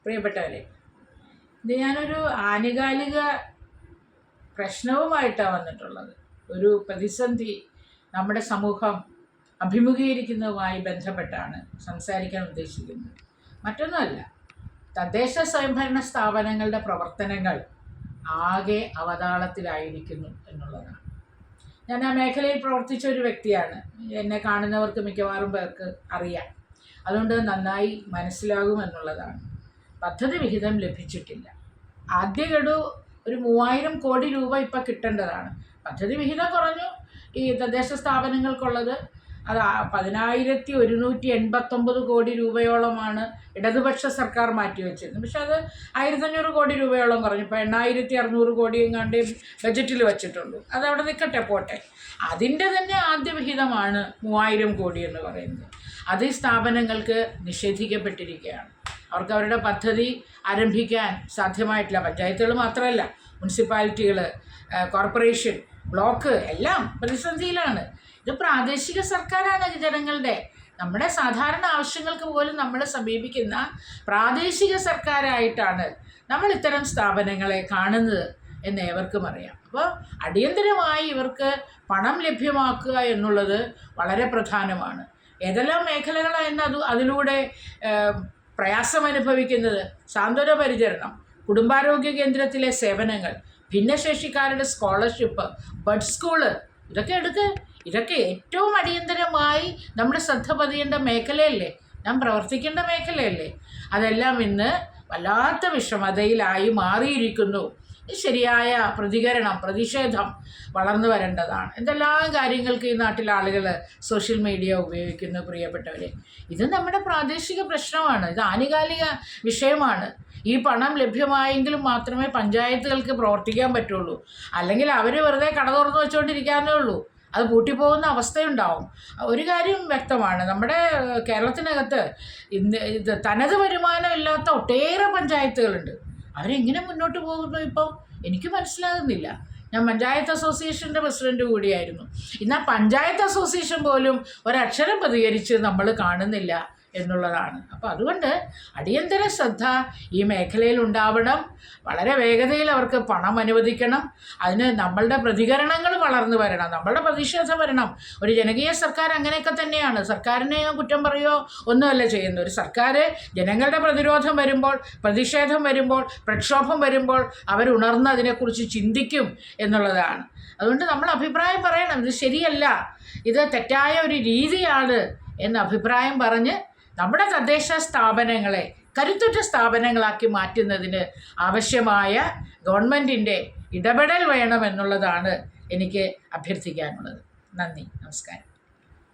പ്രിയപ്പെട്ടവരെ, ഇത് ഞാനൊരു ആനുകാലിക പ്രശ്നവുമായിട്ടാണ് വന്നിട്ടുള്ളത്. ഒരു പ്രതിസന്ധി നമ്മുടെ സമൂഹം അഭിമുഖീകരിക്കുന്നതുമായി ബന്ധപ്പെട്ടാണ് സംസാരിക്കാൻ ഉദ്ദേശിക്കുന്നത്. മറ്റൊന്നുമല്ല, തദ്ദേശ സ്വയംഭരണ സ്ഥാപനങ്ങളുടെ പ്രവർത്തനങ്ങൾ ആകെ അവതാളത്തിലായിരിക്കുന്നു എന്നുള്ളതാണ്. ഞാൻ ആ മേഖലയിൽ പ്രവർത്തിച്ച ഒരു വ്യക്തിയാണ്. എന്നെ കാണുന്നവർക്ക് മിക്കവാറും പേർക്ക് അറിയാം. അതുകൊണ്ട് നന്നായി മനസ്സിലാകുമെന്നുള്ളതാണ്. പദ്ധതി വിഹിതം ലഭിച്ചിട്ടില്ല. ആദ്യ ഗഡു ഒരു 3000 കോടി രൂപ ഇപ്പം കിട്ടേണ്ടതാണ്. പദ്ധതി വിഹിതം കുറഞ്ഞു. ഈ തദ്ദേശ സ്ഥാപനങ്ങൾക്കുള്ളത് അത് 10,189 കോടി രൂപയോളമാണ് ഇടതുപക്ഷ സർക്കാർ മാറ്റിവെച്ചിരുന്നത്. പക്ഷെ അത് 1500 കോടി രൂപയോളം കുറഞ്ഞു. ഇപ്പോൾ 8600 കോടിയും കണ്ട് ബജറ്റിൽ വെച്ചിട്ടുള്ളൂ. അതവിടെ നിൽക്കട്ടെ, പോട്ടെ. അതിൻ്റെ തന്നെ ആദ്യ വിഹിതമാണ് 3000 കോടി എന്ന് പറയുന്നത്. അത് ഈ സ്ഥാപനങ്ങൾക്ക് നിഷേധിക്കപ്പെട്ടിരിക്കുകയാണ്. അവർക്ക് അവരുടെ പദ്ധതി ആരംഭിക്കാൻ സാധ്യമായിട്ടില്ല. പഞ്ചായത്തുകൾ മാത്രമല്ല, മുനിസിപ്പാലിറ്റികൾ, കോർപ്പറേഷൻ, ബ്ലോക്ക് എല്ലാം പ്രതിസന്ധിയിലാണ്. ഇത് പ്രാദേശിക സർക്കാരാണ് ജനങ്ങളുടെ, നമ്മുടെ സാധാരണ ആവശ്യങ്ങൾക്ക് പോലും നമ്മൾ സമീപിക്കുന്ന പ്രാദേശിക സർക്കാരായിട്ടാണ് നമ്മൾ ഇത്തരം സ്ഥാപനങ്ങളെ കാണുന്നത് എന്ന് ഏവർക്കും അറിയാം. അപ്പോൾ അടിയന്തരമായി ഇവർക്ക് പണം ലഭ്യമാക്കുക എന്നുള്ളത് വളരെ പ്രധാനമാണ്. ഏതെല്ലാം മേഖലകളാണ് അതിലൂടെ പ്രയാസമനുഭവിക്കുന്നത്? സാന്ത്വന പരിചരണം, കുടുംബാരോഗ്യ കേന്ദ്രത്തിലെ സേവനങ്ങൾ, ഭിന്നശേഷിക്കാരുടെ സ്കോളർഷിപ്പ്, ബഡ് സ്കൂള്, ഇതൊക്കെ ഏറ്റവും അടിയന്തരമായി നമ്മുടെ ശ്രദ്ധ പതിയേണ്ട മേഖലയല്ലേ, നാം പ്രവർത്തിക്കേണ്ട മേഖലയല്ലേ? അതെല്ലാം ഇന്ന് വല്ലാത്ത വിഷമതയിലായി മാറിയിരിക്കുന്നു. ശരിയായ പ്രതിഷേധം വളർന്നു വരേണ്ടതാണ്. എന്തെല്ലാം കാര്യങ്ങൾക്ക് ഈ നാട്ടിലെ ആളുകൾ സോഷ്യൽ മീഡിയ ഉപയോഗിക്കുന്നു. പ്രിയപ്പെട്ടവരെ, ഇത് നമ്മുടെ പ്രാദേശിക പ്രശ്നമാണ്. ഇത് ആനുകാലിക വിഷയമാണ്. ഈ പണം ലഭ്യമായെങ്കിലും മാത്രമേ പഞ്ചായത്തുകൾക്ക് പ്രവർത്തിക്കാൻ പറ്റുള്ളൂ. അല്ലെങ്കിൽ അവർ വെറുതെ കട തുറന്നു വെച്ചുകൊണ്ടിരിക്കാനേ ഉള്ളൂ. അത് പൂട്ടിപ്പോകുന്ന അവസ്ഥയുണ്ടാവും. ഒരു കാര്യം വ്യക്തമാണ്, നമ്മുടെ കേരളത്തിനകത്ത് ഇത് തനത് വരുമാനം ഇല്ലാത്ത ഒട്ടേറെ പഞ്ചായത്തുകളുണ്ട്. അവരെങ്ങനെ മുന്നോട്ട് പോകുന്നു ഇപ്പോൾ എനിക്ക് മനസ്സിലാകുന്നില്ല. ഞാൻ പഞ്ചായത്ത് അസോസിയേഷൻ്റെ പ്രസിഡന്റ് കൂടിയായിരുന്നു. ഇന്ന് ആ പഞ്ചായത്ത് അസോസിയേഷൻ പോലും ഒരക്ഷരം പ്രതികരിച്ച് നമ്മൾ കാണുന്നില്ല എന്നുള്ളതാണ്. അപ്പോൾ അതുകൊണ്ട് അടിയന്തര ശ്രദ്ധ ഈ മേഖലയിൽ ഉണ്ടാവണം. വളരെ വേഗതയിൽ അവർക്ക് പണം അനുവദിക്കണം. അതിന് നമ്മളുടെ പ്രതികരണങ്ങൾ വളർന്നു വരണം, നമ്മളുടെ പ്രതിഷേധം വരണം. ഒരു ജനകീയ സർക്കാർ അങ്ങനെയൊക്കെ തന്നെയാണ്. സർക്കാരിനെ കുറ്റം പറയുകയോ ഒന്നുമല്ല ചെയ്യുന്നത്. ഒരു സർക്കാർ ജനങ്ങളുടെ പ്രതിരോധം വരുമ്പോൾ, പ്രതിഷേധം വരുമ്പോൾ, പ്രക്ഷോഭം വരുമ്പോൾ അവരുണർന്ന് അതിനെക്കുറിച്ച് ചിന്തിക്കും എന്നുള്ളതാണ്. അതുകൊണ്ട് നമ്മൾ അഭിപ്രായം പറയണം. ഇത് ശരിയല്ല, ഇത് തെറ്റായ ഒരു രീതിയാണ് എന്ന് അഭിപ്രായം പറഞ്ഞ് നമ്മുടെ തദ്ദേശ സ്ഥാപനങ്ങളെ കരുത്തുറ്റ സ്ഥാപനങ്ങളാക്കി മാറ്റുന്നതിന് ആവശ്യമായ ഗവൺമെൻറ്റിൻ്റെ ഇടപെടൽ വേണമെന്നുള്ളതാണ് എനിക്ക് അഭ്യർത്ഥിക്കാനുള്ളത്. നന്ദി, നമസ്കാരം.